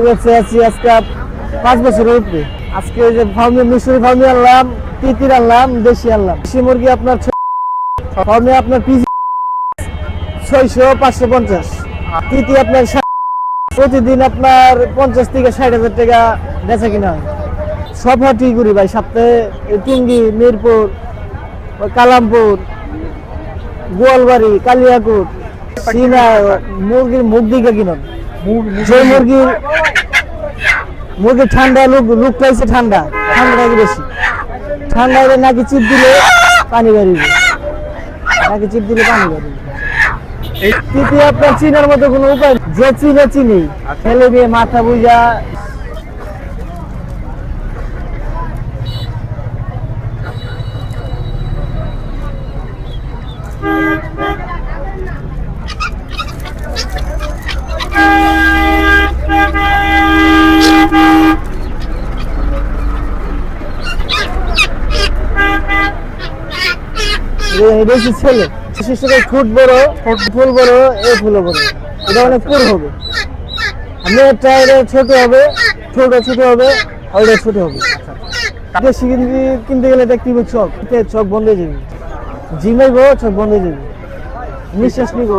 বেঁচে আছি আজকে 5 বছরের উপরে। আজকে যে ফার্মে মিশরি ফার্মে আনলাম, তিতির আনলাম, দেশি আনলাম। দেশি মুরগি আপনার ফার্মে আপনার পিজি 600-550, তিতি আপনার প্রতিদিন আপনার 50 থেকে 60,000 টাকা বেচা কিনা হয়। সব হাটই করি ভাই, সপ্তাহে টুঙ্গি, মিরপুর, কালামপুর, গোয়ালবাড়ি, কালিয়াকুট, সিনা। মুরগির মুখ দিকে কিনুন। মুরগির ঠান্ডা লুক পাইছে, ঠান্ডাটা বেশি। ঠান্ডায় নাকি চিপ দিলে পানি বেরিয়ে, তিতি আপনার চিনার মতো কোনো উপায়, যে চিনি ফেলে দিয়ে মাথা বুঝা। ছেলে ফুট বড়, ফুল বড়, এই ফুল বড়, এটা অনেক পুর হবে। আপনি একটা ছোট হবে, ছোট হবে, ওইটা ছোট হবে। দেশি কিনতে গেলে দেখতে চোখ বন্ধ হয়ে যাবে, জিমাইব, চোখ বন্ধ হয়ে যাবে, নিঃশ্বাস নিব।